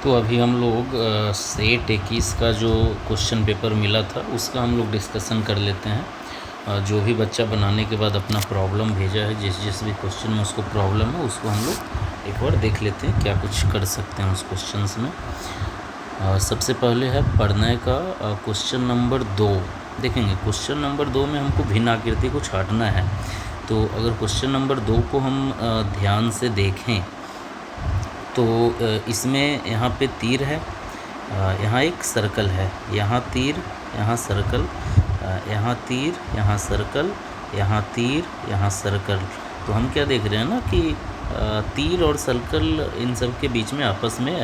तो अभी हम लोग सेट 21 का जो क्वेश्चन पेपर मिला था उसका हम लोग डिस्कशन कर लेते हैं। जो भी बच्चा बनाने के बाद अपना प्रॉब्लम भेजा है, जिस जिस भी क्वेश्चन में उसको प्रॉब्लम है उसको हम लोग एक बार देख लेते हैं क्या कुछ कर सकते हैं उस क्वेश्चंस में। सबसे पहले है पढ़ने का क्वेश्चन नंबर 2। देखेंगे क्वेश्चन नंबर 2 में हमको भिन्न आकृति को छांटना है। तो अगर क्वेश्चन नंबर 2 को हम ध्यान से देखें तो इसमें यहाँ पे तीर है, यहाँ एक सर्कल है, यहाँ तीर, यहाँ सर्कल, यहाँ तीर, यहाँ सर्कल, यहाँ तीर, यहाँ सर्कल। तो हम क्या देख रहे हैं ना कि तीर और सर्कल इन सब के बीच में आपस में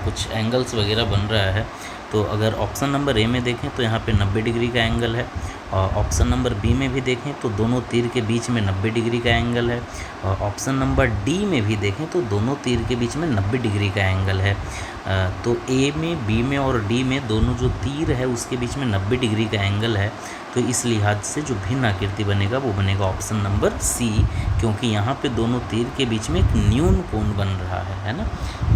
कुछ एंगल्स वगैरह बन रहा है। तो अगर ऑप्शन नंबर ए में देखें तो यहाँ पे 90 डिग्री का एंगल है, और ऑप्शन नंबर बी में भी देखें तो दोनों तीर के बीच में 90 डिग्री का एंगल है, और ऑप्शन नंबर डी में भी देखें तो दोनों तीर के बीच में 90 डिग्री का एंगल है। तो ए में, बी में और डी में दोनों जो तीर है उसके बीच में 90 डिग्री का एंगल है। तो इस लिहाज से जो भिन्न आकृति बनेगा वो बनेगा ऑप्शन नंबर सी, क्योंकि यहाँ पे दोनों तीर के बीच में एक न्यून कोण बन रहा है ना।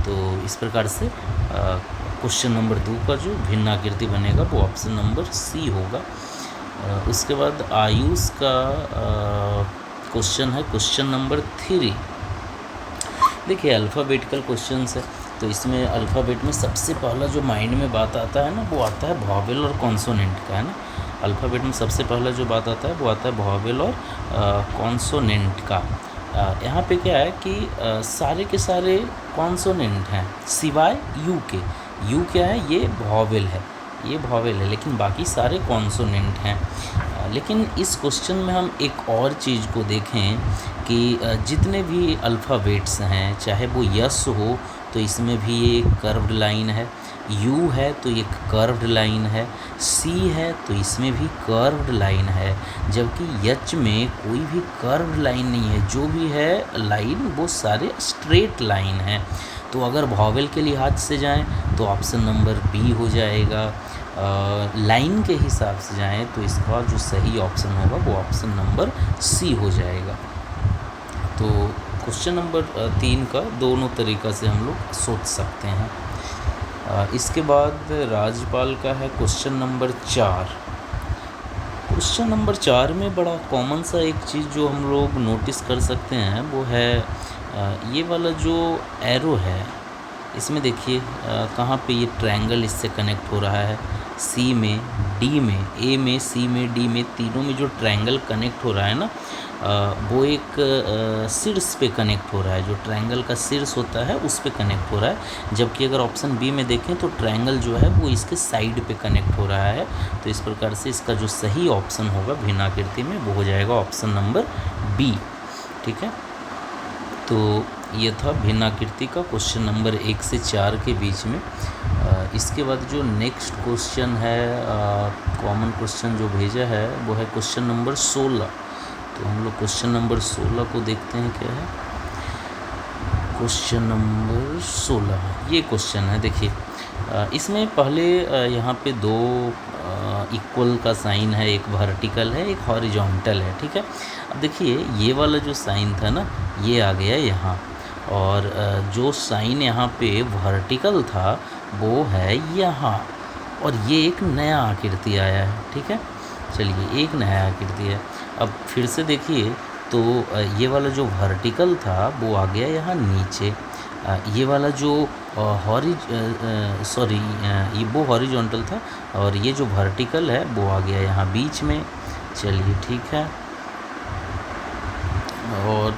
तो इस प्रकार से क्वेश्चन नंबर 2 का जो भिन्न आकृति बनेगा वो ऑप्शन नंबर सी होगा। उसके बाद आयुष का क्वेश्चन है क्वेश्चन नंबर 3। देखिए अल्फ़ाबेटिकल क्वेश्चंस है, तो इसमें अल्फ़ाबेट में सबसे पहला जो माइंड में बात आता है ना वो आता है वॉवेल और कॉन्सोनेंट का, है ना। अल्फ़ाबेट में सबसे पहला जो बात आता है वो आता है वॉवेल और कॉन्सोनेंट का। यहाँ पे क्या है कि सारे के सारे कॉन्सोनेंट हैं सिवाय यू के। यू क्या है, ये वॉवेल है, ये वॉवेल है, लेकिन बाकी सारे कॉन्सोनेंट हैं। लेकिन इस क्वेश्चन में हम एक और चीज़ को देखें कि जितने भी अल्फ़ाबेट्स हैं, चाहे वो यस हो तो इसमें भी एक कर्व्ड लाइन है, यू है तो एक कर्व्ड लाइन है, सी है तो इसमें भी कर्व्ड लाइन है, जबकि एच में कोई भी कर्व्ड लाइन नहीं है। जो भी है लाइन वो सारे स्ट्रेट लाइन हैं। तो अगर वॉवेल के लिहाज से जाएं तो ऑप्शन नंबर बी हो जाएगा। लाइन के हिसाब से जाएं तो इसका जो सही ऑप्शन होगा वो ऑप्शन नंबर सी हो जाएगा। तो क्वेश्चन नंबर 3 का दोनों तरीक़ा से हम लोग सोच सकते हैं। इसके बाद राजपाल का है क्वेश्चन नंबर 4। क्वेश्चन नंबर 4 में बड़ा कॉमन सा एक चीज़ जो हम लोग नोटिस कर सकते हैं वो है ये वाला जो एरो है, इसमें देखिए कहाँ पे ये ट्रायंगल इससे कनेक्ट हो रहा है। सी में, डी में, ए में, सी में, डी में, तीनों में जो ट्रायंगल कनेक्ट हो रहा है ना वो एक शीर्ष पे कनेक्ट हो रहा है। जो ट्रायंगल का शीर्ष होता है उस पे कनेक्ट हो रहा है, जबकि अगर ऑप्शन बी में देखें तो ट्रायंगल जो है वो इसके साइड पे कनेक्ट हो रहा है। तो इस प्रकार से इसका जो सही ऑप्शन होगा भिन्न आकृति में वो हो जाएगा ऑप्शन नंबर बी। ठीक है, तो ये था भिन्न आकृति का क्वेश्चन नंबर 1 से 4 के बीच में। इसके बाद जो नेक्स्ट क्वेश्चन है कॉमन क्वेश्चन जो भेजा है वो है क्वेश्चन नंबर 16। तो हम लोग क्वेश्चन नंबर 16 को देखते हैं क्या है। क्वेश्चन नंबर 16 ये क्वेश्चन है। देखिए इसमें पहले यहाँ पे 2 इक्वल का साइन है, एक वर्टिकल है, एक हॉरिजॉन्टल है। ठीक है, अब देखिए ये वाला जो साइन था ना ये आ गया यहाँ, और जो साइन यहाँ पे वर्टिकल था वो है यहाँ, और ये एक नया आकृति आया है। ठीक है, चलिए एक नया आकृति है। अब फिर से देखिए तो ये वाला जो वर्टिकल था वो आ गया यहाँ नीचे, ये वाला जो ये वो हॉरिजॉन्टल था, और ये जो वर्टिकल है वो आ गया यहाँ बीच में। चलिए ठीक है, और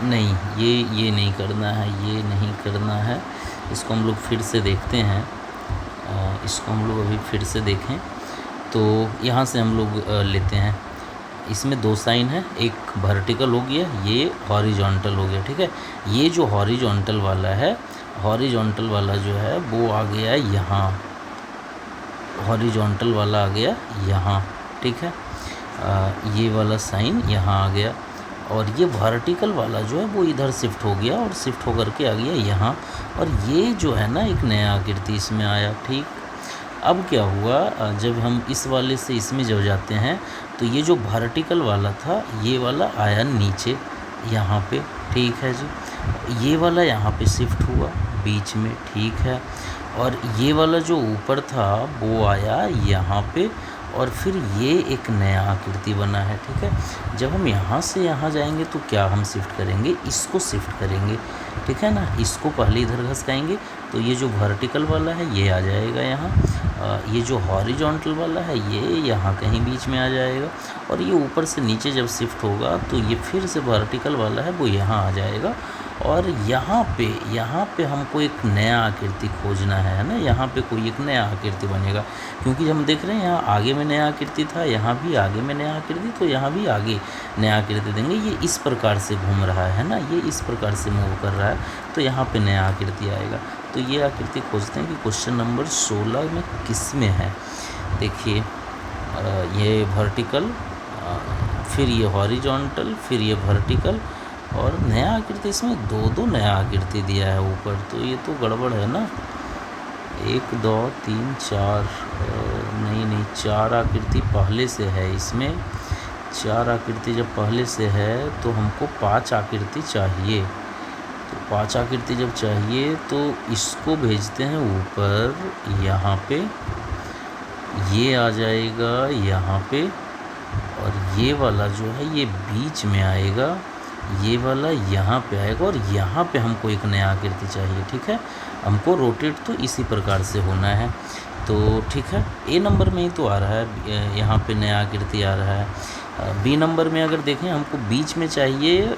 नहीं ये नहीं करना है, ये नहीं करना है। इसको हम लोग फिर से देखते हैं, इसको हम लोग अभी फिर से देखें तो यहाँ से हम लोग लेते हैं। इसमें 2 साइन है, एक वर्टिकल हो गया, ये हॉरिजॉन्टल हो गया। ठीक है, ये जो हॉरिजॉन्टल वाला है, हॉरिजॉन्टल वाला जो है वो आ गया यहाँ, हॉरिजॉन्टल वाला आ गया यहाँ। ठीक है, ये वाला साइन यहाँ आ गया, और ये वर्टिकल वाला जो है वो इधर शिफ्ट हो गया, और शिफ्ट होकर के आ गया यहाँ, और ये जो है ना एक नया आकृति इसमें आया। ठीक, अब क्या हुआ, जब हम इस वाले से इसमें जब जाते हैं तो ये जो वर्टिकल वाला था ये वाला आया नीचे यहाँ पे। ठीक है जी, ये वाला यहाँ पे शिफ्ट हुआ बीच में, ठीक है। और ये वाला जो ऊपर था वो आया यहाँ पे, और फिर ये एक नया आकृति बना है, ठीक है। जब हम यहाँ से यहाँ जाएंगे तो क्या हम शिफ्ट करेंगे, इसको शिफ्ट करेंगे, ठीक है ना। इसको पहले इधर घसकाएंगे तो ये जो वर्टिकल वाला है ये आ जाएगा यहाँ, ये जो हॉरिजॉन्टल वाला है ये यहाँ कहीं बीच में आ जाएगा, और ये ऊपर से नीचे जब शिफ्ट होगा तो ये फिर से वर्टिकल वाला है वो यहाँ आ जाएगा। और यहाँ पे हमको एक नया आकृति खोजना है ना, यहाँ पे कोई एक नया आकृति बनेगा, क्योंकि हम देख रहे हैं यहाँ आगे में नया आकृति था, यहाँ भी आगे में नया आकृति, तो यहाँ भी आगे नया आकृति देंगे। ये इस प्रकार से घूम रहा है ना, ये इस प्रकार से मूव कर रहा है, तो यहाँ पे नया आकृति आएगा। तो ये आकृति खोजते हैं कि क्वेश्चन नंबर 16 में किस में है। देखिए ये वर्टिकल, फिर ये हॉरिजॉन्टल, फिर ये वर्टिकल, और नया आकृति, इसमें दो नया आकृति दिया है ऊपर, तो ये तो गड़बड़ है ना। 1 2 3 4 नहीं 4 आकृति पहले से है इसमें। 4 आकृति जब पहले से है तो हमको 5 आकृति चाहिए। तो 5 आकृति जब चाहिए तो इसको भेजते हैं ऊपर, यहाँ पे ये आ जाएगा यहाँ पे, और ये वाला जो है ये बीच में आएगा, ये वाला यहाँ पे आएगा, और यहाँ पे हमको एक नया आकृति चाहिए, ठीक है। हमको रोटेट तो इसी प्रकार से होना है, तो ठीक है। ए नंबर में ही तो आ रहा है, यहाँ पे नया आकृति आ रहा है। बी नंबर में अगर देखें हमको बीच में चाहिए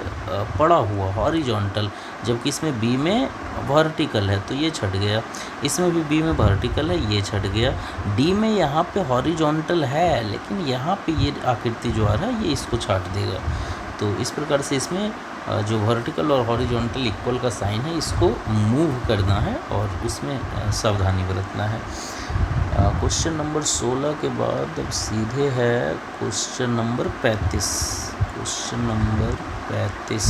पड़ा हुआ हॉरिजॉन्टल, जबकि इसमें बी में वर्टिकल है तो ये छट गया, इसमें भी बी में वर्टिकल है ये छट गया। डी में यहाँ पे हॉरिजॉन्टल है लेकिन यहाँ पे ये आकृति जो आ रहा है ये इसको छाट देगा। तो इस प्रकार से इसमें जो वर्टिकल और हॉरिजॉन्टल इक्वल का साइन है इसको मूव करना है और उसमें सावधानी बरतना है। क्वेश्चन नंबर 16 के बाद अब सीधे है क्वेश्चन नंबर 35। क्वेश्चन नंबर 35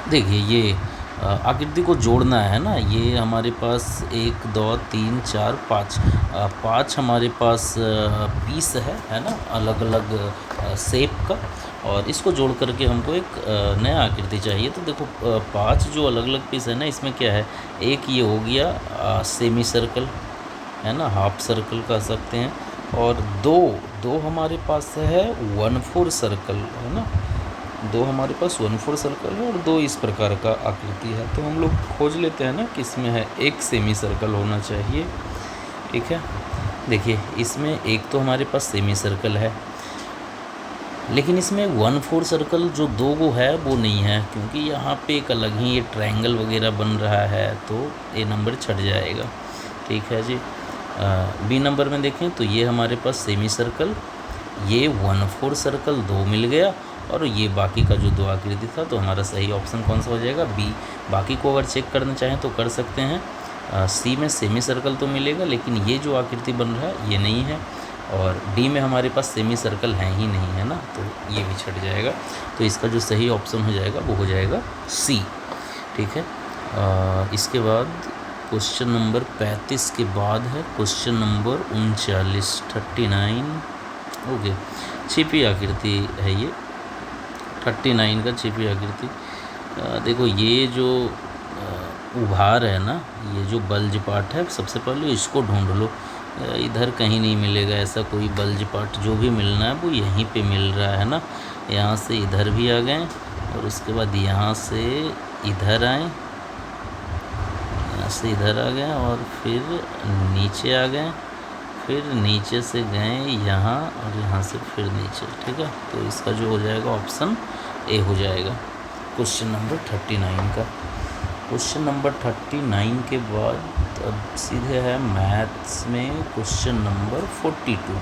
देखिए, ये आकृति को जोड़ना है ना। ये हमारे पास 1 2 3 4 5 हमारे पास पीस है ना, अलग अलग शेप का, और इसको जोड़ करके हमको एक नया आकृति चाहिए। तो देखो 5 जो अलग अलग पीस है ना, इसमें क्या है, एक ये हो गया सेमी सर्कल है ना, हाफ सर्कल कह सकते हैं, और दो हमारे पास है 1/4 सर्कल है ना, 2 हमारे पास 1/4 सर्कल है और 2 इस प्रकार का आकृति है। तो हम लोग खोज लेते हैं ना कि इसमें है एक सेमी सर्कल होना चाहिए, ठीक है। देखिए इसमें एक तो हमारे पास सेमी सर्कल है, लेकिन इसमें 1/4 सर्कल जो 2 गो है वो नहीं है, क्योंकि यहाँ पे एक अलग ही ये ट्रायंगल वगैरह बन रहा है, तो ये नंबर छट जाएगा, ठीक है जी। बी नंबर में देखें तो ये हमारे पास सेमी सर्कल, ये 1/4 सर्कल 2 मिल गया, और ये बाकी का जो 2 आकृति था, तो हमारा सही ऑप्शन कौन सा हो जाएगा, बी। बाकी को अगर चेक करना चाहें तो कर सकते हैं। सी में सेमी सर्कल तो मिलेगा, लेकिन ये जो आकृति बन रहा है ये नहीं है, और डी में हमारे पास सेमी सर्कल है ही नहीं है ना, तो ये भी छट जाएगा। तो इसका जो सही ऑप्शन हो जाएगा वो हो जाएगा सी, ठीक है। इसके बाद क्वेश्चन नंबर 35 के बाद है क्वेश्चन नंबर 39 ओके। छिपी आकृति है ये, 39 का छिपी आकृति। देखो ये जो उभार है ना, ये जो बल्ज पार्ट है, सबसे पहले इसको ढूंढ लो। इधर कहीं नहीं मिलेगा ऐसा कोई बल्ज पार्ट, जो भी मिलना है वो यहीं पे मिल रहा है ना। यहाँ से इधर भी आ गए, और उसके बाद यहाँ से इधर आए, यहाँ से इधर आ गए, और फिर नीचे आ गए, फिर नीचे से गए यहाँ, और यहाँ से फिर नीचे, ठीक है। तो इसका जो हो जाएगा ऑप्शन ए हो जाएगा क्वेश्चन नंबर 39 का। क्वेश्चन नंबर 39 के बाद अब सीधे है मैथ्स में क्वेश्चन नंबर 42,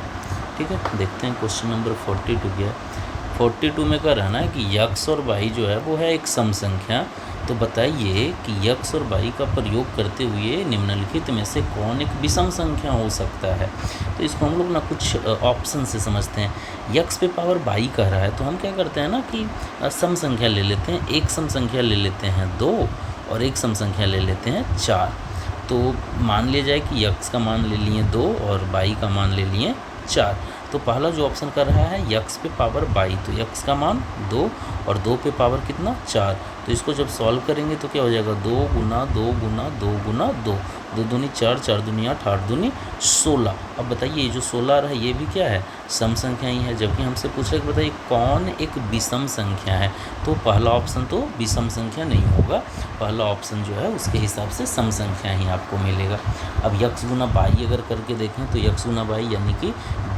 ठीक है। देखते हैं क्वेश्चन नंबर 42 क्या है। 42 में क्या रहना है कि यक्स और वाई जो है वो है एक सम संख्या। तो बताइए कि यक्स और वाई का प्रयोग करते हुए निम्नलिखित में से कौन एक विषम संख्या हो सकता है। तो इसको हम लोग ना कुछ ऑप्शन से समझते हैं। यक्स पे पावर वाई कह रहा है, तो हम क्या करते हैं ना कि सम संख्या ले लेते हैं। एक सम संख्या ले लेते हैं 2, और एक सम संख्या ले लेते हैं 4। तो मान लिया जाए कि यक्स का मान ले लिए 2 और वाई का मान ले लिए 4। तो पहला जो ऑप्शन कर रहा है यक्स पे पावर वाई, तो यक्स का मान 2 और 2 पे पावर कितना 4। तो इसको जब सॉल्व करेंगे तो क्या हो जाएगा 2 गुना 2 गुना 2 गुना 2, 2 दूनी 4, 4 दूनी 8, 8 दूनी 16। अब बताइए ये जो 16 आ रहा है ये भी क्या है सम संख्या ही है, जबकि हमसे पूछ रहा है कि बताइए कौन एक विषम संख्या है। तो पहला ऑप्शन तो विषम संख्या नहीं होगा, पहला ऑप्शन जो है उसके हिसाब से सम संख्या ही आपको मिलेगा। अब यक्स गुना बाई अगर करके देखें तो यक्स गुना बाई यानी कि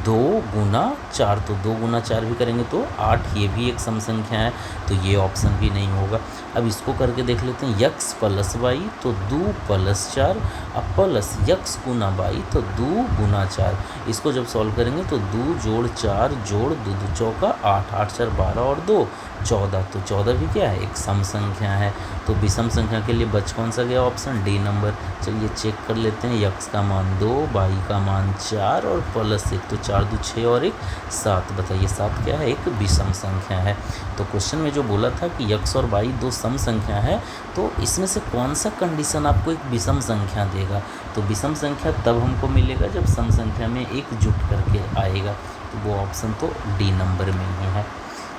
2 गुना 4, तो 2 गुना 4 भी करेंगे तो 8, ये भी एक सम संख्या है, तो ये ऑप्शन भी नहीं होगा। अब इसको करके देख लेते हैं यक्स प्लस बाई तो 2 प्लस 4, अब प्लस यक्स गुना बाई तो 2 गुना 4। इसको जब सॉल्व करेंगे तो 2 जोड़ 4 जोड़ 2 2 चौका 8, 8 4 12 और 2 14, तो 14 भी क्या है एक सम संख्या है। तो विषम संख्या के लिए बच कौन सा गया ऑप्शन डी नंबर। चलिए चेक कर लेते हैं, यक्स का मान 2, बाई का मान 4 और प्लस 1, तो 4 2 6 और 1 7। बताइए 7 क्या है एक विषम संख्या है। तो क्वेश्चन में जो बोला था कि यक्स और बाई 2 सम संख्या है, तो इसमें से कौन सा कंडीशन आपको एक विषम संख्या देगा। तो विषम संख्या तब हमको मिलेगा जब सम संख्या में एक जुट करके आएगा, तो वो ऑप्शन तो डी नंबर में ही है।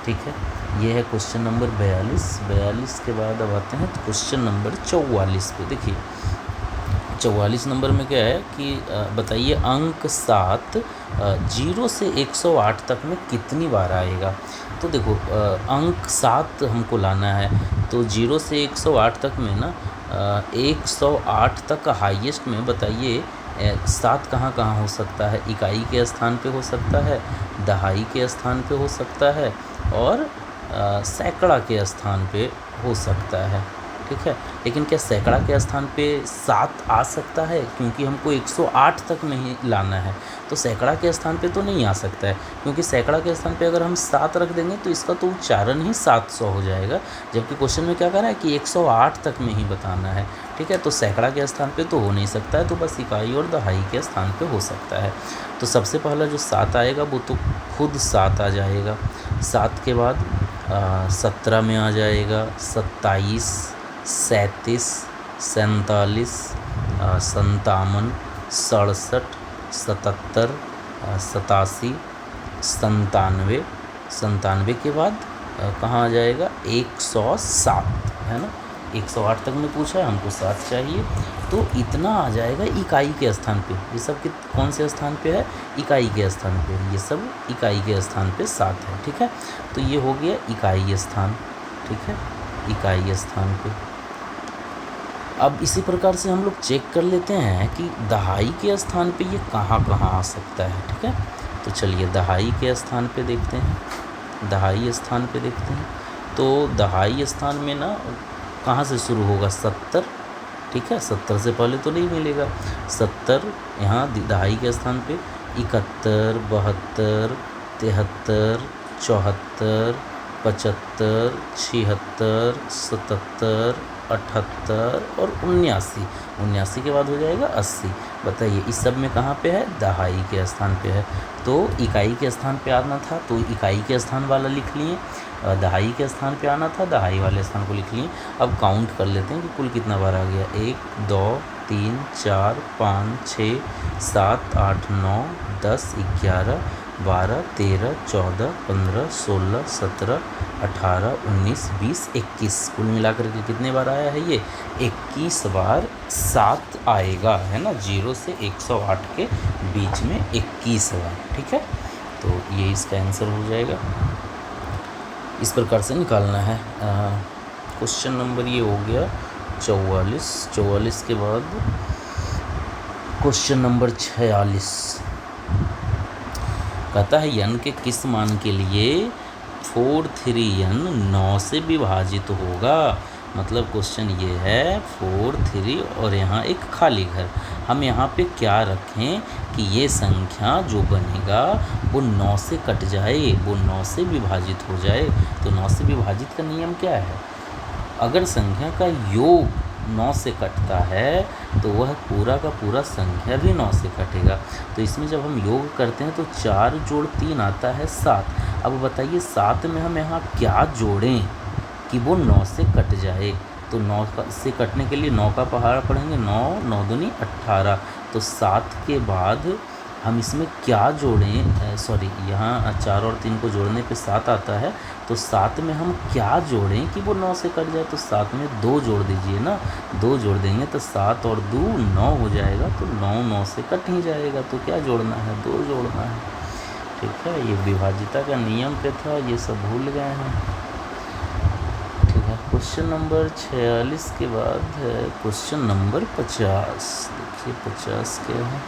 ठीक है, ये है क्वेश्चन नंबर 42 के बाद अब आते हैं तो क्वेश्चन नंबर 44 पे। देखिए 44 नंबर में क्या है कि बताइए अंक 7 0 से 108 तक में कितनी बार आएगा। तो देखो अंक 7 हमको लाना है, तो 0 से 108 तक में ना 108 तक हाईएस्ट में बताइए 7 कहाँ कहाँ हो सकता है। इकाई के स्थान पे हो सकता है, दहाई के स्थान पे हो सकता है और सैकड़ा के स्थान पे हो सकता है। ठीक है, लेकिन क्या सैकड़ा के स्थान पे 7 आ सकता है, क्योंकि हमको 108 तक में ही लाना है, तो सैकड़ा के स्थान पे तो नहीं आ सकता है, क्योंकि सैकड़ा के स्थान पे अगर हम 7 रख देंगे तो इसका तो उच्चारण ही 700 हो जाएगा, जबकि क्वेश्चन में क्या कह रहा है कि 108 तक में ही बताना है। ठीक है, तो सैकड़ा के स्थान पे तो हो नहीं सकता है, तो बस इकाई और दहाई के स्थान पे हो सकता है। तो सबसे पहला जो 7 आएगा वो तो खुद 7 आ जाएगा, 7 के बाद 17 में आ जाएगा, 27, 37, 47, 57, 67, 77, 87, 97, 97 के बाद कहाँ आ जाएगा 107, है ना। 108 तक में पूछा है, हमको 7 चाहिए, तो इतना आ जाएगा इकाई के स्थान पे। ये सब कौन से स्थान पे है, इकाई के स्थान पे, ये सब इकाई के स्थान पे 7 है। ठीक है, तो ये हो गया इकाई स्थान। ठीक है, इकाई स्थान पे। अब इसी प्रकार से हम लोग चेक कर लेते हैं कि दहाई के स्थान पे ये कहाँ कहाँ आ सकता है। ठीक है, तो चलिए दहाई के स्थान पे देखते हैं, दहाई स्थान पे देखते हैं। तो दहाई स्थान में ना कहाँ से शुरू होगा 70। ठीक है, 70 से पहले तो नहीं मिलेगा, 70 यहाँ दहाई के स्थान पे 71, 72, 73, 74, 75, 76, 77, 78 और 79 के बाद हो जाएगा 80। बताइए इस सब में कहाँ पे है, दहाई के स्थान पे है। तो इकाई के स्थान पे आना था तो इकाई के स्थान वाला लिख लिए, दहाई के स्थान पे आना था दहाई वाले स्थान को लिख लिए। अब काउंट कर लेते हैं कि कुल कितना बार आ गया, 1 2 3 4 5 6 7 8 9 10 11 12 13 14 15 16 17 18 19 20 21, कुल मिलाकर के कितने बार आया है ये 21 बार 7 आएगा, है ना। 0 से 108 के बीच में 21 बार। ठीक है, तो ये इसका आंसर हो जाएगा, इस प्रकार से निकालना है। क्वेश्चन नंबर ये हो गया 44 के बाद क्वेश्चन नंबर 46 कहता है n के किस मान के लिए 4,3n 9 से विभाजित होगा। मतलब क्वेश्चन ये है 4 3 और यहाँ एक खाली घर, हम यहाँ पे क्या रखें कि ये संख्या जो बनेगा वो 9 से कट जाए, वो 9 से विभाजित हो जाए। तो 9 से विभाजित का नियम क्या है, अगर संख्या का योग 9 से कटता है तो वह पूरा का पूरा संख्या भी 9 से कटेगा। तो इसमें जब हम योग करते हैं तो 4 जोड़ 3 आता है 7। अब बताइए 7 में हम यहाँ क्या जोड़ें कि वो 9 से कट जाए। तो 9 से कटने के लिए 9 का पहाड़ा पढ़ेंगे, 9 9 दूनी 18। तो 7 के बाद हम इसमें क्या जोड़ें, सॉरी यहाँ 4 और 3 को जोड़ने पे 7 आता है, तो 7 में हम क्या जोड़ें कि वो 9 से कट जाए। तो 7 में 2 जोड़ दीजिए ना, 2 जोड़ देंगे तो 7 और 2 9 हो जाएगा, तो 9 9 से कट ही जाएगा। तो क्या जोड़ना है, 2 जोड़ना है। ठीक है, ये विभाजिता का नियम पे था, ये सब भूल गए हैं। ठीक है, क्वेश्चन नंबर 46 के बाद है क्वेश्चन नंबर 50। देखिए 50 क्या है।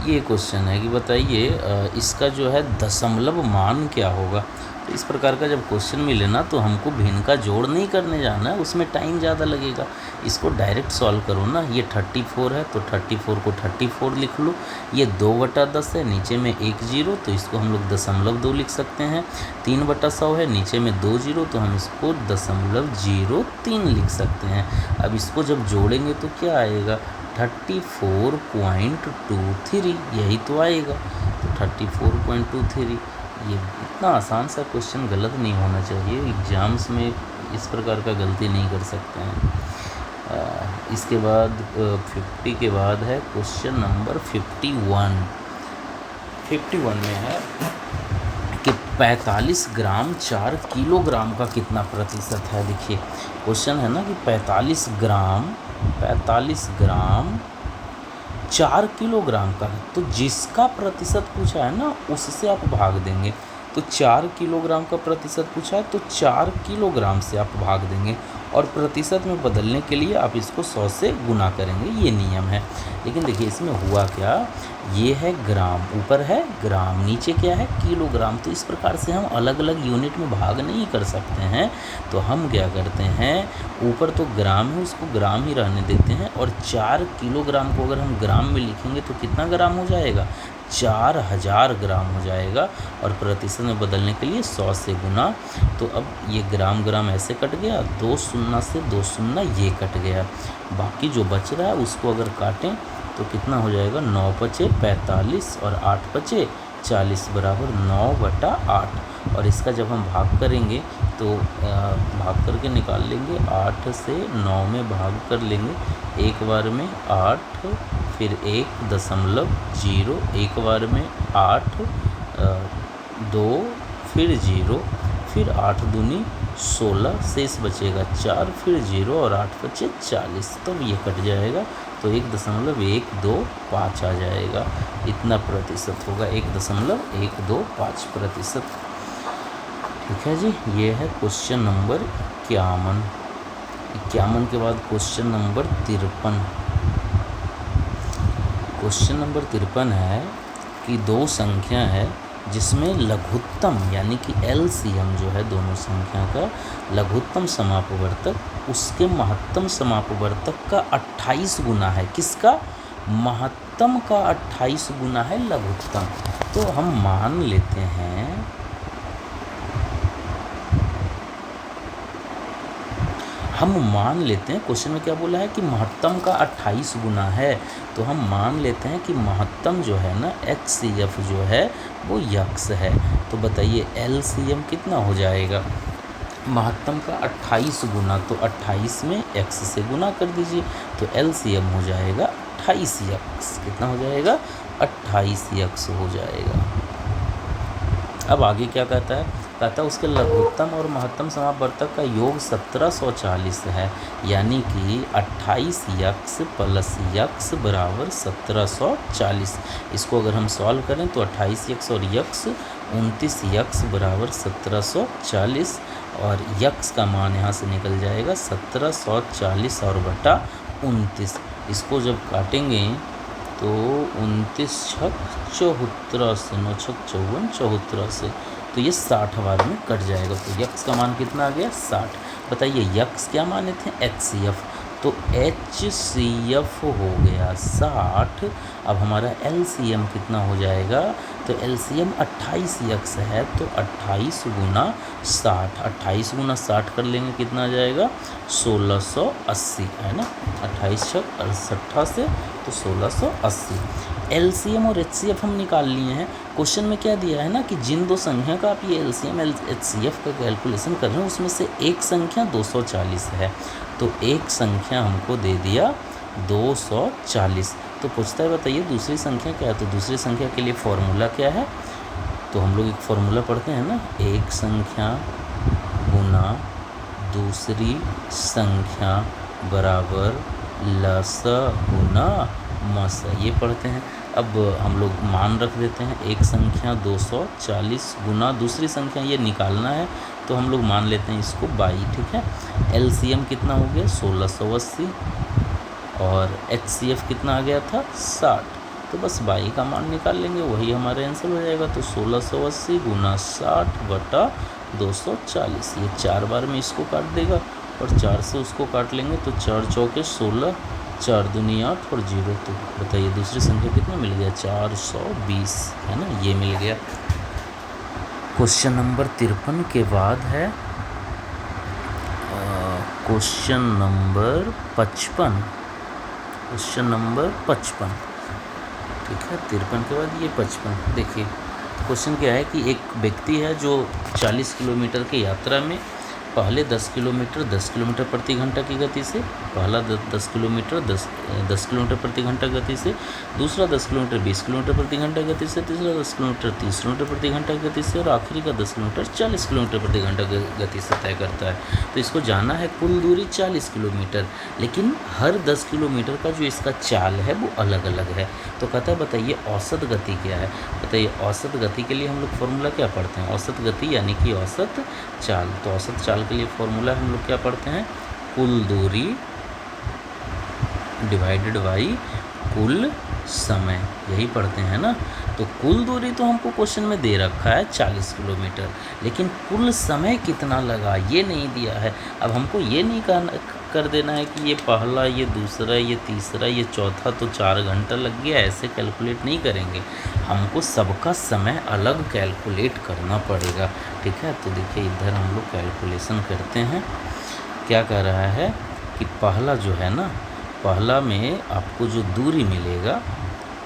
ये क्वेश्चन है कि बताइए इसका जो है दशमलव मान क्या होगा। तो इस प्रकार का जब क्वेश्चन मिले ना, तो हमको भिन्न का जोड़ नहीं करने जाना है, उसमें टाइम ज़्यादा लगेगा। इसको डायरेक्ट सॉल्व करो ना। ये 34 है तो 34 को 34 लिख लो। ये 2/10 है, नीचे में 1 जीरो, तो इसको हम लोग 0.2 लिख सकते हैं। 3/100 है, नीचे में 2 जीरो, तो हम इसको 0.03 लिख सकते हैं। अब इसको जब जोड़ेंगे तो क्या आएगा, 34.23, यही तो आएगा। तो 34.23, ये इतना आसान सा क्वेश्चन गलत नहीं होना चाहिए। एग्ज़ाम्स में इस प्रकार का गलती नहीं कर सकते हैं। इसके बाद 50 के बाद है क्वेश्चन नंबर 51। 51 में है कि 45 ग्राम 4 किलोग्राम का कितना प्रतिशत है। देखिए क्वेश्चन है ना कि 45 ग्राम 4 किलोग्राम का है, तो जिसका प्रतिशत पूछा है ना उससे आप भाग देंगे। तो 4 किलोग्राम का प्रतिशत पूछा है तो 4 किलोग्राम से आप भाग देंगे, और प्रतिशत में बदलने के लिए आप इसको 100 से गुना करेंगे, ये नियम है। लेकिन देखिए इसमें हुआ क्या, ये है ग्राम, ऊपर है ग्राम, नीचे क्या है किलोग्राम। तो इस प्रकार से हम अलग अलग यूनिट में भाग नहीं कर सकते हैं। तो हम क्या करते हैं, ऊपर तो ग्राम है उसको ग्राम ही रहने देते हैं, और 4 किलोग्राम को अगर हम ग्राम में लिखेंगे तो कितना ग्राम हो जाएगा, 4000 ग्राम हो जाएगा। और प्रतिशत में बदलने के लिए 100 से गुना। तो अब ये ग्राम ग्राम ऐसे कट गया, 2 शून्य से 2 शून्य ये कट गया। बाकी जो बच रहा है उसको अगर काटें तो कितना हो जाएगा, 9 पचे 45 और 8 पचे 40 बराबर 9/8। और इसका जब हम भाग करेंगे तो भाग करके निकाल लेंगे, 8 से 9 में भाग कर लेंगे, एक बार में 8, फिर 1.0, एक बार में 8, 2, फिर 0, फिर 8 दूनी 16, शेष बचेगा 4, फिर 0 और 8 बचे 40, तब ये कट जाएगा। तो 1.125 आ जाएगा, इतना प्रतिशत होगा, 1.125%। ठीक है जी, ये है क्वेश्चन नंबर 51। 51 के बाद क्वेश्चन नंबर 53। क्वेश्चन नंबर 53 है कि 2 संख्या है जिसमें लघुत्तम यानी कि LCM जो है दोनों संख्या का लघुत्तम समापवर्तक उसके महत्तम समापवर्तक का 28 गुना है। किसका, महत्तम का 28 गुना है लघुत्तम। तो हम मान लेते हैं क्वेश्चन में क्या बोला है कि महत्तम का 28 गुना है। तो हम मान लेते हैं कि महत्तम जो है ना HCF जो है वो यक्स है। तो बताइए LCM कितना हो जाएगा, महत्तम का 28 गुना, तो 28 में x से गुना कर दीजिए, तो LCM हो जाएगा 28x। कितना हो जाएगा, 28x हो जाएगा। अब आगे क्या कहता है उसके लघुत्तम और महत्तम समापवर्तक का योग 1740 है, यानी कि 28x + x बराबर 1740। इसको अगर हम सॉल्व करें तो 28x और x 29x बराबर 1740, और x का मान यहाँ से निकल जाएगा 1740 और बटा 29। इसको जब काटेंगे तो 29 छक 74 से 9 छक 54 74 से, तो ये 60 बार में कट जाएगा। तो यक्स का मान कितना आ गया, 60। बताइए यक्स क्या माने थे, HCF, तो HCF हो गया 60। अब हमारा LCM कितना हो जाएगा, तो LCM 28x है, तो 28 गुना 60, 28 गुना 60 कर लेंगे, कितना आ जाएगा 1680, है ना, 28 छक 68 से, तो 1680। LCM और HCF हम निकाल लिए हैं। क्वेश्चन में क्या दिया है ना कि जिन 2 संख्या का आप ये LCM HCF का कैलकुलेशन कर रहे हैं उसमें से एक संख्या 240 है। तो एक संख्या हमको दे दिया 240। तो पूछता है बताइए दूसरी संख्या क्या है, तो दूसरी संख्या के लिए फॉर्मूला क्या है, तो हम लोग एक फॉर्मूला पढ़ते हैं ना, एक संख्या गुना दूसरी संख्या बराबर लस गुना मस, ये पढ़ते हैं। अब हम लोग मान रख देते हैं, एक संख्या 240 गुना दूसरी संख्या ये निकालना है, तो हम लोग मान लेते हैं इसको 22, ठीक है। एलसीएम कितना हो गया 1680 और एचसीएफ कितना आ गया था 60, तो बस 22 का मान निकाल लेंगे, वही हमारा आंसर हो जाएगा। तो 1680 गुना 60 बटा 240, ये 4 बार में इसको काट देगा और 4 से उसको काट लेंगे, तो 4 चौके 16, 4 दूनी 8 और 0, तो बताइए दूसरी संख्या कितना मिल गया 420, है ना, ये मिल गया। क्वेश्चन नंबर 53 के बाद है क्वेश्चन नंबर 55, क्वेश्चन नंबर 55, ठीक है। 53 के बाद ये 55। देखिए क्वेश्चन क्या है कि एक व्यक्ति है जो 40 किलोमीटर की यात्रा में पहले 10 किलोमीटर प्रति घंटा की गति से, पहला 10 किलोमीटर 10 किलोमीटर प्रति घंटा गति से, दूसरा 10 किलोमीटर 20 किलोमीटर प्रति घंटा गति से, तीसरा 10 किलोमीटर 30 किलोमीटर प्रति घंटा गति से और आखिरी का 10 किलोमीटर 40 किलोमीटर प्रति घंटा गति से तय करता है। तो इसको जाना है कुल दूरी 40 किलोमीटर, लेकिन हर 10 किलोमीटर का जो इसका चाल है वो अलग अलग है। तो कहता है बताइए औसत गति क्या है। बताइए औसत गति के लिए हम लोग फॉर्मूला क्या पढ़ते हैं, औसत गति यानी कि औसत चाल। तो औसत चाल के लिए फॉर्मूला हम लोग क्या पढ़ते हैं, कुल दूरी डिवाइडेड बाई कुल समय, यही पढ़ते हैं ना। तो कुल दूरी तो हमको क्वेश्चन में दे रखा है 40 किलोमीटर, लेकिन कुल समय कितना लगा ये नहीं दिया है। अब हमको ये नहीं कर देना है कि ये पहला, ये दूसरा, ये तीसरा, ये चौथा, तो 4 घंटा लग गया, ऐसे कैलकुलेट नहीं करेंगे, हमको सबका समय अलग कैलकुलेट करना पड़ेगा, ठीक है। तो देखिए इधर हम लोग कैलकुलेशन करते हैं, क्या कह रहा है कि पहला जो है ना, पहला में आपको जो दूरी मिलेगा,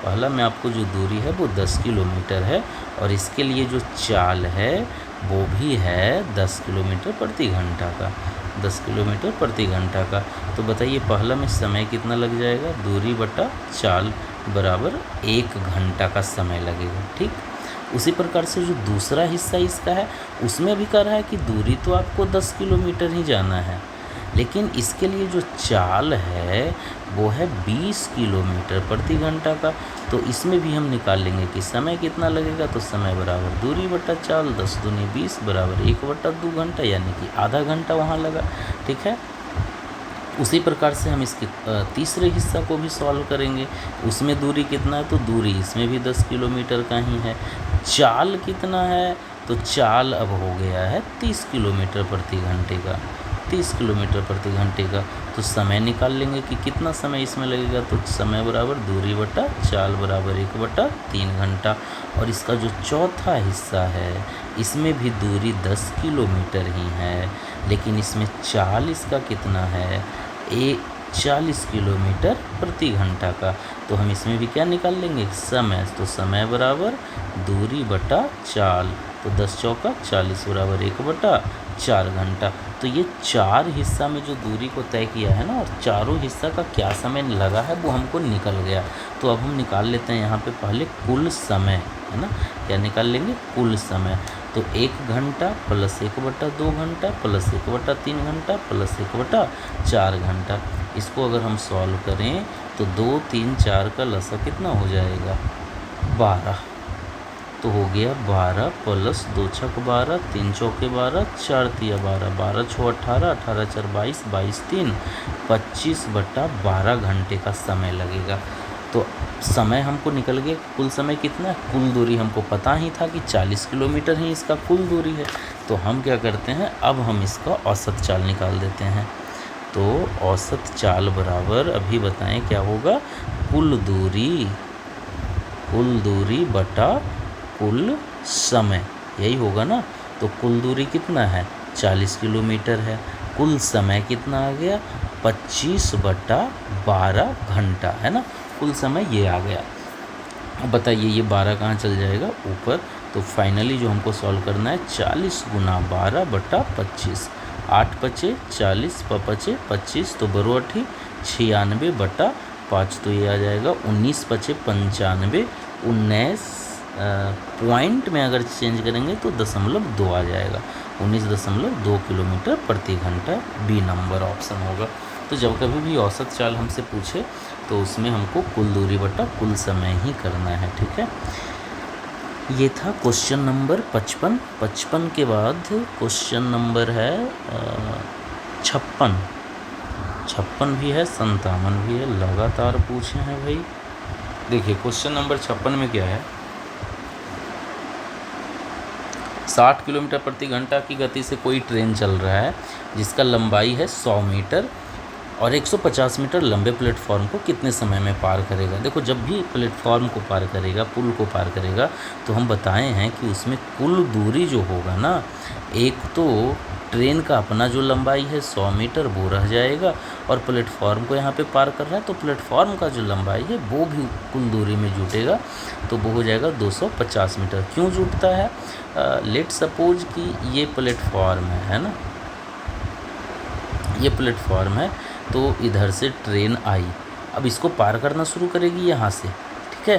पहला में आपको जो दूरी है वो 10 किलोमीटर है और इसके लिए जो चाल है वो भी है 10 किलोमीटर प्रति घंटा का, 10 किलोमीटर प्रति घंटा का। तो बताइए पहला में समय कितना लग जाएगा, दूरी बटा चाल बराबर 1 घंटा का समय लगेगा, ठीक। उसी प्रकार से जो दूसरा हिस्सा इसका है उसमें भी कह रहा है कि दूरी तो आपको 10 किलोमीटर ही जाना है, लेकिन इसके लिए जो चाल है वो है 20 किलोमीटर प्रति घंटा का। तो इसमें भी हम निकाल लेंगे कि समय कितना लगेगा, तो समय बराबर दूरी बटा चाल, 10 दूनी 20 बराबर 1/2 घंटा, यानी कि आधा घंटा वहाँ लगा, ठीक है। उसी प्रकार से हम इसके तीसरे हिस्सा को भी सॉल्व करेंगे, उसमें दूरी कितना है, तो दूरी इसमें भी 10 किलोमीटर का ही है। चाल कितना है, तो चाल अब हो गया है 30 किलोमीटर प्रति घंटे का, 30 किलोमीटर प्रति घंटे का। तो समय निकाल लेंगे कि कितना समय इसमें लगेगा, तो समय बराबर दूरी बटा चाल बराबर 1/3 घंटा। और इसका जो चौथा हिस्सा है इसमें भी दूरी 10 किलोमीटर ही है, लेकिन इसमें चाल इसका कितना है, 40 किलोमीटर प्रति घंटा का। तो हम इसमें भी क्या निकाल लेंगे, समय, तो समय बराबर दूरी बटा चाल, तो 10 चौका 40 बराबर 1/4 घंटा। तो ये 4 हिस्सा में जो दूरी को तय किया है ना, और चारों हिस्सा का क्या समय लगा है वो हमको निकल गया। तो अब हम निकाल लेते हैं यहाँ पे पहले कुल समय, है ना, क्या निकाल लेंगे, कुल समय। तो 1 घंटा प्लस 1/2 घंटा प्लस 1/3 घंटा प्लस 1/4 घंटा। इसको अगर हम सॉल्व करें तो 2, 3, 4 का लसा कितना हो जाएगा, 12। तो हो गया 12 प्लस 2 छक 12, 3 चौके 12, 4 तिया 12, 12 छः 18, 18 4 22, 22 3 25/12 घंटे का समय लगेगा। तो समय हमको निकल गया, कुल समय कितना है, कुल दूरी हमको पता ही था कि 40 किलोमीटर ही इसका कुल दूरी है। तो हम क्या करते हैं, अब हम इसका औसत चाल निकाल देते हैं। तो औसत चाल बराबर अभी बताएं क्या होगा, कुल दूरी बटा कुल समय, यही होगा ना। तो कुल दूरी कितना है, 40 किलोमीटर है, कुल समय कितना आ गया, 25/12 घंटा, है ना, कुल समय ये आ गया। अब बताइए ये 12 कहाँ चल जाएगा, ऊपर। तो फाइनली जो हमको सॉल्व करना है 40 गुना 12/25, 8 पचे 40 पचे 25, तो 12 8 96/5, तो ये आ जाएगा 19 × 95, 19 पॉइंट में अगर चेंज करेंगे तो 0.2 आ जाएगा, 19.2 किलोमीटर प्रति घंटा। बी नंबर ऑप्शन होगा। तो जब कभी भी औसत चाल हमसे पूछे तो उसमें हमको कुल दूरी बटा कुल समय ही करना है, ठीक है। ये था क्वेश्चन नंबर 55। 55 के बाद क्वेश्चन नंबर है 56। 56 भी है, 57 भी है, लगातार पूछे हैं भाई। देखिए क्वेश्चन नंबर 56 में क्या है, 60 किलोमीटर प्रति घंटा की गति से कोई ट्रेन चल रहा है जिसका लंबाई है 100 मीटर और 150 मीटर लंबे प्लेटफॉर्म को कितने समय में पार करेगा। देखो जब भी प्लेटफॉर्म को पार करेगा, पुल को पार करेगा, तो हम बताए हैं कि उसमें कुल दूरी जो होगा ना, एक तो ट्रेन का अपना जो लंबाई है 100 मीटर वो रह जाएगा, और प्लेटफॉर्म को यहाँ पे पार कर रहा है तो प्लेटफॉर्म का जो लंबाई है वो भी कुल दूरी में जुटेगा, तो वो हो जाएगा 250 मीटर। क्यों जुटता है? लेट सपोज कि ये प्लेटफॉर्म है ना, ये प्लेटफॉर्म है, तो इधर से ट्रेन आई, अब इसको पार करना शुरू करेगी यहाँ से, ठीक है।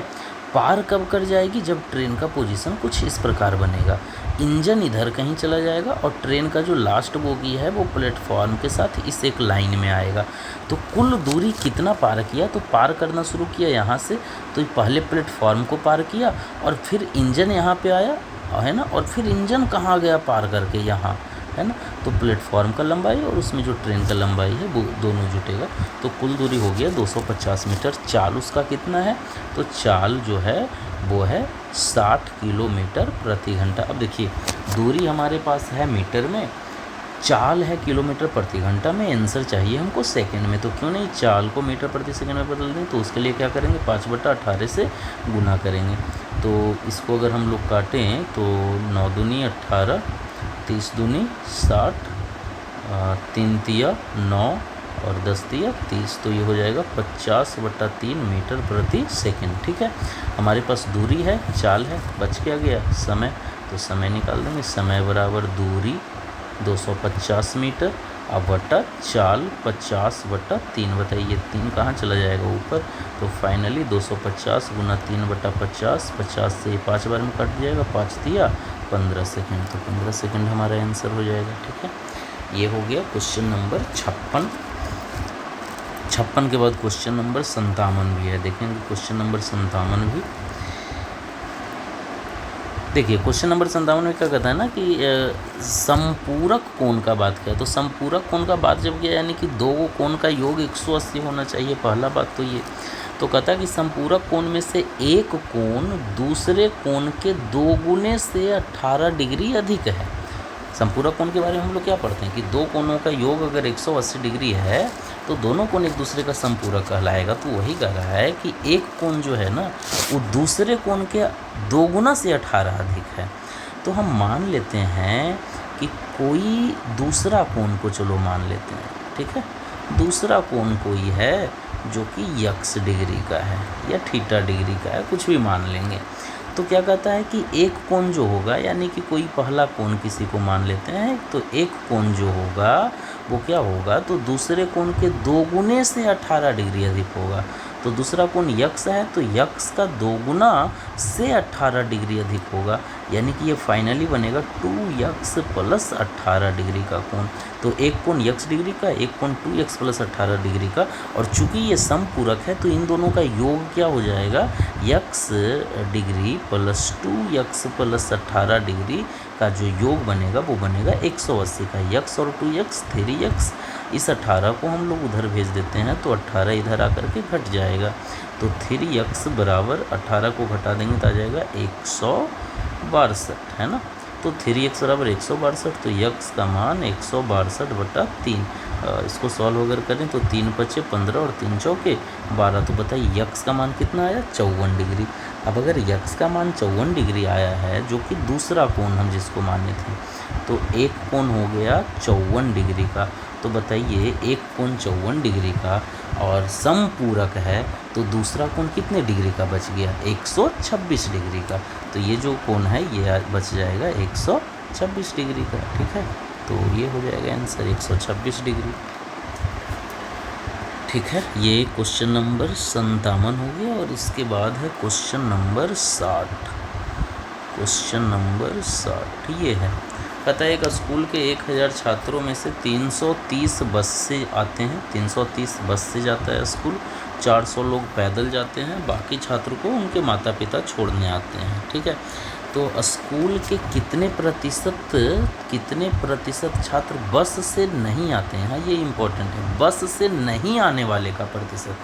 पार कब कर जाएगी? जब ट्रेन का पोजीशन कुछ इस प्रकार बनेगा, इंजन इधर कहीं चला जाएगा और ट्रेन का जो लास्ट बोगी है वो प्लेटफॉर्म के साथ इस एक लाइन में आएगा। तो कुल दूरी कितना पार किया? तो पार करना शुरू किया यहाँ से, तो पहले प्लेटफॉर्म को पार किया और फिर इंजन यहाँ पे आया, है ना, और फिर इंजन कहाँ गया पार करके? यहाँ, है ना। तो प्लेटफॉर्म का लंबाई और उसमें जो ट्रेन का लंबाई है वो दोनों जुटेगा, तो कुल दूरी हो गया 250 मीटर। चाल उसका कितना है? तो चाल जो है वो है 60 किलोमीटर प्रति घंटा। अब देखिए दूरी हमारे पास है मीटर में, चाल है किलोमीटर प्रति घंटा में, आंसर चाहिए हमको सेकंड में, तो क्यों नहीं चाल को मीटर प्रति सेकंड में बदल दें। तो उसके लिए क्या करेंगे? 5/18 से गुना करेंगे। तो इसको अगर हम लोग काटें तो 9 दूनी 18, 30 दूनी 60, 3 तिया 9 और 10 तिया 30, तो ये हो जाएगा 50/3 मीटर प्रति सेकंड, ठीक है। हमारे पास दूरी है, चाल है, बच क्या गया? समय, तो समय निकाल देंगे। समय बराबर दूरी 250 मीटर अब बटा चाल 50/3, बताइए 3 कहाँ चला जाएगा? ऊपर। तो फाइनली 250 गुना 3/50, 50 से 5 बार में कट जाएगा, 5 तिया 15 सेकंड, तो 15 सेकंड हमारा आंसर हो जाएगा, ठीक है। ये हो गया क्वेश्चन नंबर 56। 56 के बाद क्वेश्चन नंबर 57 भी है, देखेंगे क्वेश्चन नंबर 57 भी। देखिए क्वेश्चन नंबर 57 में क्या कहता है ना कि संपूरक कोण का बात किया, तो संपूरक कोण का बात जब किया यानी कि दो कोण का योग 180 होना चाहिए, पहला बात तो ये। तो कहता है कि संपूरक कोण में से एक कोण दूसरे कोण के 2 गुने से 18 डिग्री अधिक है। संपूरक कोण के बारे में हम लोग क्या पढ़ते हैं कि दो कोणों का योग अगर 180 डिग्री है तो दोनों कोण एक दूसरे का संपूरक कहलाएगा। तो वही कह रहा है कि एक कोण जो है ना वो दूसरे कोण के 2 गुना से 18 अधिक है। तो हम मान लेते हैं कि कोई दूसरा कोण को, चलो मान लेते हैं, ठीक है, दूसरा कोण कोई है जो कि x डिग्री का है या थीटा डिग्री का है, कुछ भी मान लेंगे। तो क्या कहता है कि एक कोण जो होगा, यानी कि कोई पहला कोण किसी को मान लेते हैं, तो एक कोण जो होगा वो क्या होगा? तो दूसरे कोण के 2 गुने से 18 डिग्री अधिक होगा। तो दूसरा कोण यक्स है तो यक्स का 2 गुना से 18 डिग्री अधिक होगा, यानी कि ये फाइनली बनेगा 2x + 18 डिग्री का कोण। तो एक कोण x डिग्री का, एक कोण 2x + 18 डिग्री का, और चूंकि ये समपूरक है तो इन दोनों का योग क्या हो जाएगा? x डिग्री + 2x + 18 डिग्री का जो योग बनेगा वो बनेगा 180 का। x और 2x 3x, इस 18 को हम लोग उधर भेज देते हैं तो 18 इधर आकर के घट जाएगा। तो 3x बराबर 18 को घटा देंगे तो आ जाएगा 162, है ना। तो 3x बराबर 162, तो x का मान 162/3। इसको सॉल्व अगर करें तो 3 × 5 = 15 और 3 × 4 = 12। तो बताइए x का मान कितना आया? 54 डिग्री। अब अगर x का मान 54 डिग्री आया है, जो कि दूसरा कोण हम जिसको माने थे, तो एक कोण हो गया 54 डिग्री का। तो बताइए एक कोण 54 डिग्री का और समपूरक है तो दूसरा कोण कितने डिग्री का बच गया? 126 डिग्री का। तो ये जो कोण है ये बच जाएगा 126 डिग्री का, ठीक है। तो ये हो जाएगा आंसर 126 डिग्री। ठीक है, ये क्वेश्चन नंबर 57 हो गया। और इसके बाद है क्वेश्चन नंबर 60। क्वेश्चन नंबर 60 ये है, कहता है एक स्कूल के 1000 छात्रों में से 330 बस से आते हैं, 330 बस से जाता है स्कूल, 400 लोग पैदल जाते हैं, बाकी छात्र को उनके माता पिता छोड़ने आते हैं। ठीक है, तो स्कूल के कितने प्रतिशत छात्र बस से नहीं आते हैं? हाँ, ये इम्पोर्टेंट है, बस से नहीं आने वाले का प्रतिशत।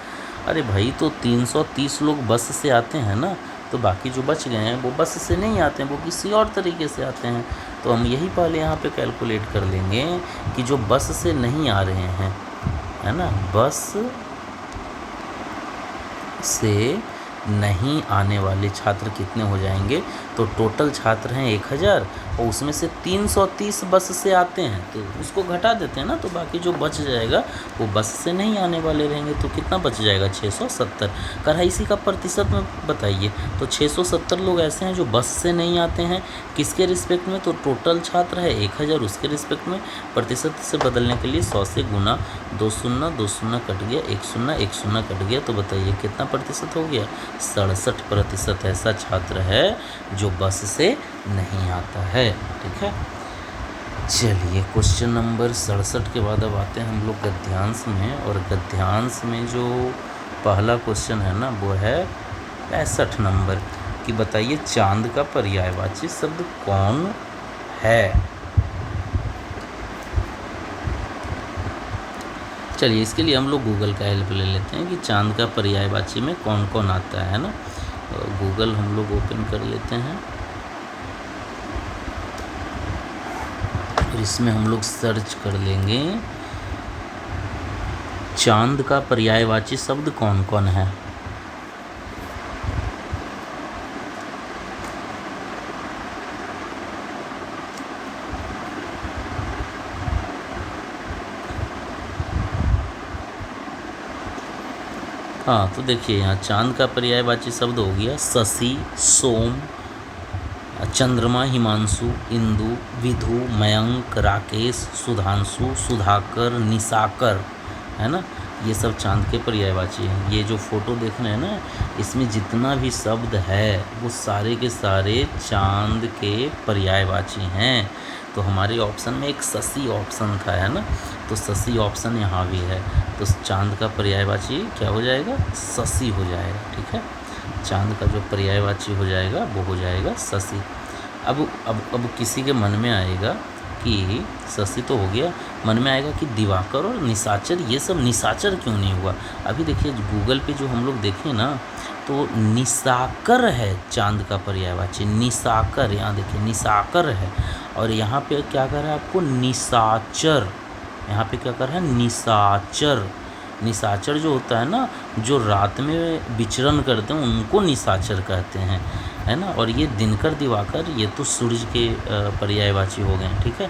अरे भाई, तो 330 लोग बस से आते हैं ना, तो बाकी जो बच गए हैं वो बस से नहीं आते हैं, वो किसी और तरीके से आते हैं। तो हम यही पहले यहाँ पे कैलकुलेट कर लेंगे कि जो बस से नहीं आ रहे हैं, है ना, बस से नहीं आने वाले छात्र कितने हो जाएंगे? तो टोटल छात्र हैं 1000 और उसमें से 330 बस से आते हैं, तो उसको घटा देते हैं ना, तो बाकी जो बच जाएगा वो बस से नहीं आने वाले रहेंगे। तो कितना बच जाएगा? 670। करा इसी का प्रतिशत में बताइए। तो 670 लोग ऐसे हैं जो बस से नहीं आते हैं, किसके रिस्पेक्ट में? तो टोटल छात्र है 1000, उसके रिस्पेक्ट में। प्रतिशत से बदलने के लिए 100 से गुना, 2 शून्य 2 शून्य कट गया, 1 शून्य 1 शून्य कट गया, तो बताइए कितना प्रतिशत हो गया? 67% ऐसा छात्र है जो बस से नहीं आता है। ठीक है, चलिए क्वेश्चन नंबर 67 के बाद अब आते हैं हम लोग गद्यांश में। और गद्यांश में जो पहला क्वेश्चन है ना, वो है 65 नंबर कि बताइए चांद का पर्यायवाची शब्द कौन है? चलिए इसके लिए हम लोग गूगल का हेल्प ले लेते हैं कि चांद का पर्यायवाची में कौन कौन आता है ना। गूगल हम लोग ओपन कर लेते हैं और इसमें हम लोग सर्च कर लेंगे चांद का पर्यायवाची शब्द कौन कौन है। हाँ, तो देखिए यहाँ चांद का पर्यायवाची शब्द हो गया शशि, सोम, चंद्रमा, हिमांशु, इंदु, विधु, मयंक, राकेश, सुधांशु, सुधाकर, निशाकर, है ना। ये सब चांद के पर्यायवाची हैं। ये जो फोटो देख रहे हैं ना, इसमें जितना भी शब्द है वो सारे के सारे चांद के पर्यायवाची हैं। तो हमारे ऑप्शन में एक शशि ऑप्शन था, है ना, तो शशि ऑप्शन यहाँ भी है। तो चांद का पर्यायवाची क्या हो जाएगा? शशि हो जाएगा। ठीक है, चांद का जो पर्यायवाची हो जाएगा वो हो जाएगा शशि। अब किसी के मन में आएगा कि शशि तो हो गया, मन में आएगा कि दिवाकर और निशाचर, ये सब निशाचर क्यों नहीं हुआ? अभी देखिए गूगल पे जो हम लोग देखें ना, तो निशाकर है चांद का पर्यायवाची, निशाकर। यहाँ देखिए निशाकर है, और यहाँ पे क्या कर रहा है आपको? निशाचर। यहाँ पे क्या कर रहा है? निशाचर। निशाचर जो होता है ना, जो रात में विचरण करते हैं उनको निशाचर कहते हैं, है ना। और ये दिनकर, दिवाकर, ये तो सूर्य के पर्यायवाची हो गए। ठीक है,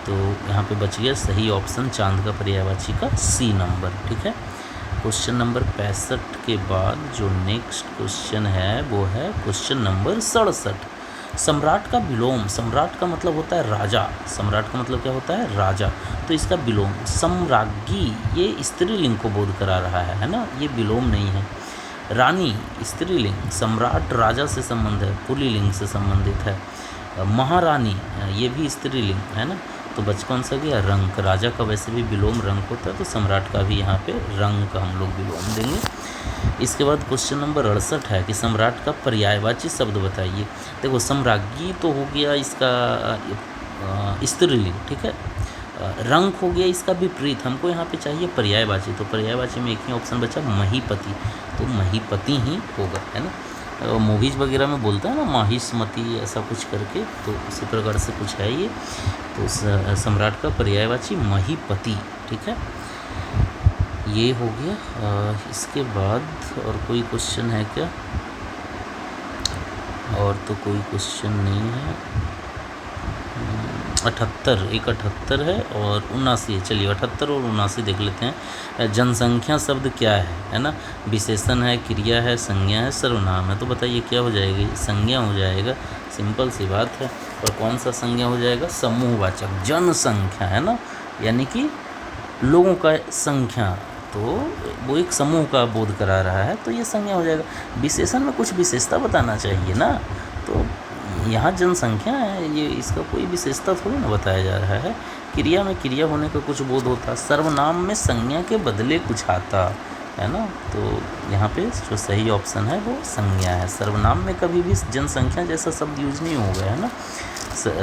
तो यहाँ पे बच गया सही ऑप्शन चांद का पर्यायवाची का सी नंबर। ठीक है, क्वेश्चन नंबर 65 के बाद जो नेक्स्ट क्वेश्चन है वो है क्वेश्चन नंबर 67। सम्राट का विलोम, सम्राट का मतलब होता है राजा, सम्राट का मतलब क्या होता है? राजा। तो इसका विलोम सम्राज्ञी, ये स्त्रीलिंग को बोध करा रहा है ना, ये विलोम नहीं है। रानी स्त्रीलिंग, सम्राट राजा से संबंध है, पुल्लिंग से संबंधित है। महारानी ये भी स्त्रीलिंग है ना। तो बच कौन सा गया? रंक। राजा का वैसे भी विलोम रंक होता है, तो सम्राट का भी यहाँ पे रंक का हम लोग विलोम देंगे। इसके बाद क्वेश्चन नंबर 68 है कि सम्राट का पर्यायवाची शब्द बताइए। देखो सम्राज्ञी तो हो गया इसका स्त्रीलिंग, ठीक है। रंक हो गया इसका विपरीत, हमको यहाँ पे चाहिए पर्यायवाची। तो पर्यायवाची में एक ही ऑप्शन बचा, महीपति। तो महीपति ही होगा, है ना। मूवीज़ वगैरह में बोलता है ना माहिष्मति, ऐसा कुछ करके, तो उसी प्रकार से कुछ है ये। तो सम्राट का पर्यायवाची महीपति। ठीक है, ये हो गया। इसके बाद और कोई क्वेश्चन है क्या? और तो कोई क्वेश्चन नहीं है। 78, एक 78 है और 79 है। चलिए 78 और 79 देख लेते हैं। जनसंख्या शब्द क्या है ना। विशेषण है, क्रिया है, संज्ञा है, सर्वनाम है। तो बताइए क्या हो जाएगी? संज्ञा हो जाएगा, सिंपल सी बात है। और कौन सा संज्ञा हो जाएगा? समूहवाचक। जनसंख्या है ना, यानी कि लोगों का संख्या, तो वो एक समूह का बोध करा रहा है, तो ये संज्ञा हो जाएगा। विशेषण में कुछ विशेषता बताना चाहिए ना, तो यहाँ जनसंख्या है, ये इसका कोई विशेषता थोड़ी ना बताया जा रहा है। क्रिया में क्रिया होने का कुछ बोध होता, सर्वनाम में संज्ञा के बदले कुछ आता है ना, तो यहाँ पे जो सही ऑप्शन है वो संज्ञा है। सर्वनाम में कभी भी जनसंख्या जैसा शब्द यूज नहीं होगा, है ना।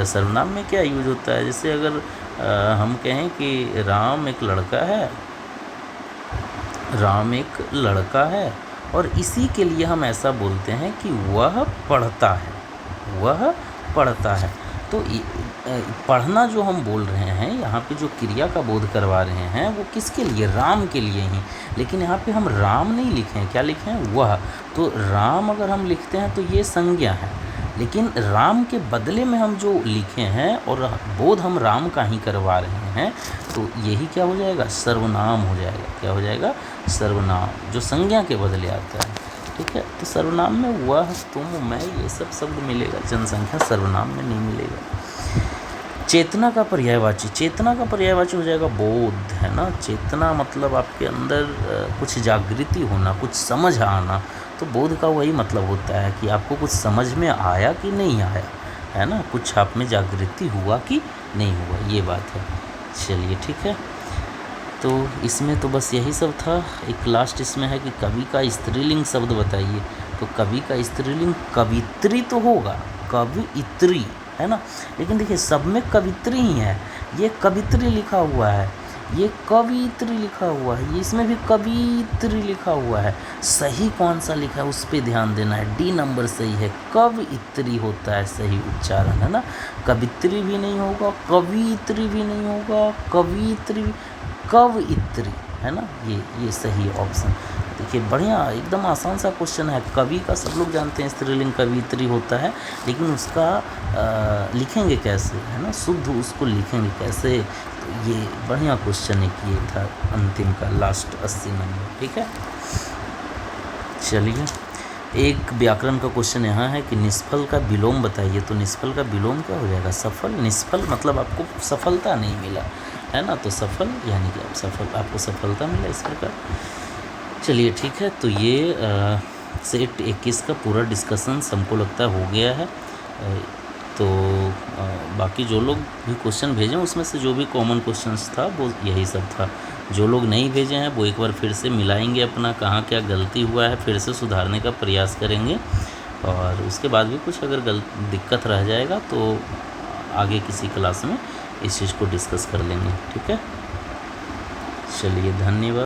सर्वनाम में क्या यूज होता है, जैसे अगर हम कहें कि राम एक लड़का है, राम एक लड़का है, और इसी के लिए हम ऐसा बोलते हैं कि वह पढ़ता है, वह पढ़ता है। तो पढ़ना जो हम बोल रहे हैं यहाँ पे, जो क्रिया का बोध करवा रहे हैं वो किसके लिए, राम के लिए ही। लेकिन यहाँ पे हम राम नहीं लिखे हैं, क्या लिखे हैं, वह। तो राम अगर हम लिखते हैं तो ये संज्ञा है, लेकिन राम के बदले में हम जो लिखे हैं और बोध हम राम का ही करवा रहे हैं, तो यही क्या हो जाएगा, सर्वनाम हो जाएगा। क्या हो जाएगा, सर्वनाम, जो संज्ञा के बदले आता है। ठीक है, तो सर्वनाम में वह, तुम, मैं, ये सब शब्द मिलेगा, जनसंख्या सर्वनाम में नहीं मिलेगा। चेतना का पर्यायवाची, चेतना का पर्यायवाची हो जाएगा बोध, है ना। चेतना मतलब आपके अंदर कुछ जागृति होना, कुछ समझ आना, तो बोध का वही मतलब होता है कि आपको कुछ समझ में आया कि नहीं आया, है ना, कुछ आप में जागृति हुआ कि नहीं हुआ, ये बात है। चलिए ठीक है, तो इसमें तो बस यही सब था। एक लास्ट इसमें है कि कवि का स्त्रीलिंग शब्द बताइए, तो कवि का स्त्रीलिंग कवित्री तो होगा, कवित्री, है ना, लेकिन देखिए सब में कवित्री ही है, ये कवित्री लिखा हुआ है, ये कवित्री लिखा हुआ है, ये इसमें भी कवित्री लिखा हुआ है। सही कौन सा लिखा है उस पर ध्यान देना है, डी नंबर सही है, कवित्री होता है सही उच्चारण, है ना। कवित्री भी नहीं होगा, कवित्री भी नहीं होगा, कवित्री, कवित्री, है ना, ये सही ऑप्शन। देखिए बढ़िया, एकदम आसान सा क्वेश्चन है। कवि का सब लोग जानते हैं स्त्रीलिंग कवित्री होता है, लेकिन उसका लिखेंगे कैसे, है ना, शुद्ध उसको लिखेंगे कैसे, तो ये बढ़िया क्वेश्चन एक ये था अंतिम का, लास्ट 80 नंबर। ठीक है, चलिए एक व्याकरण का क्वेश्चन यहाँ है कि निष्फल का विलोम बताइए, तो निष्फल का विलोम क्या हो जाएगा, सफल। निष्फल मतलब आपको सफलता नहीं मिला, है ना, तो सफल यानी कि आप सफल, आपको सफलता मिला, इस प्रकार। चलिए ठीक है, तो ये सेट 21 का पूरा डिस्कशन हमको लगता हो गया है। तो बाकी जो लोग भी क्वेश्चन भेजें उसमें से जो भी कॉमन क्वेश्चंस था वो यही सब था। जो लोग नहीं भेजे हैं वो एक बार फिर से मिलाएंगे अपना, कहाँ क्या गलती हुआ है, फिर से सुधारने का प्रयास करेंगे, और उसके बाद भी कुछ अगर दिक्कत रह जाएगा तो आगे किसी क्लास में इस चीज़ को डिस्कस कर लेंगे। ठीक है, चलिए धन्यवाद।